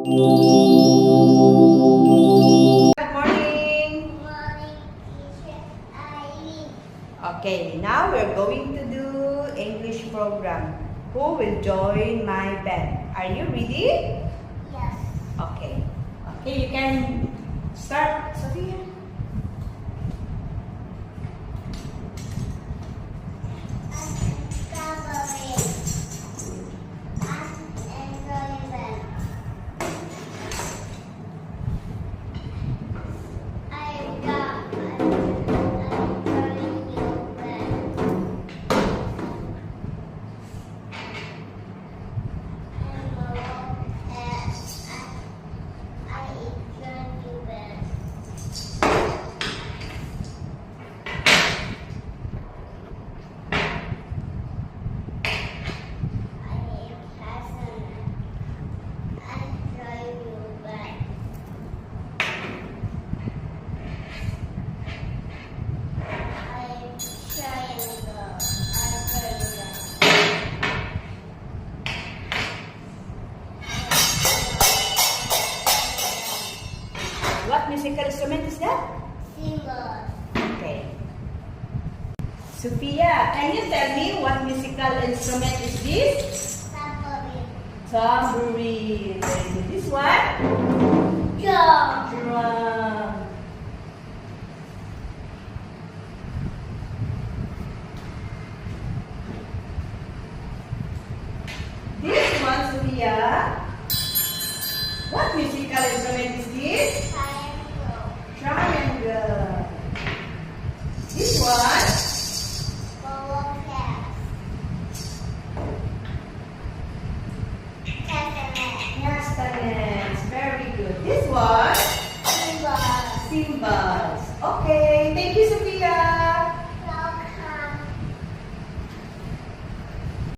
Good morning. Morning, teacher Irene. Okay, now we're going to do English program. Who will join my band? Are you ready? Yes. Okay. Okay, you can start, Sophia. What musical instrument is that? Cymbals. Okay. Sophia, can you tell me what musical instrument is this? Tambourine. Tambourine. Very good. This one? Drum. Drum. This one, Sophia. What musical instrument is this? Triangle. Triangle. This one? Bowel Castanets. Very good. This one? Cymbals. Cymbal.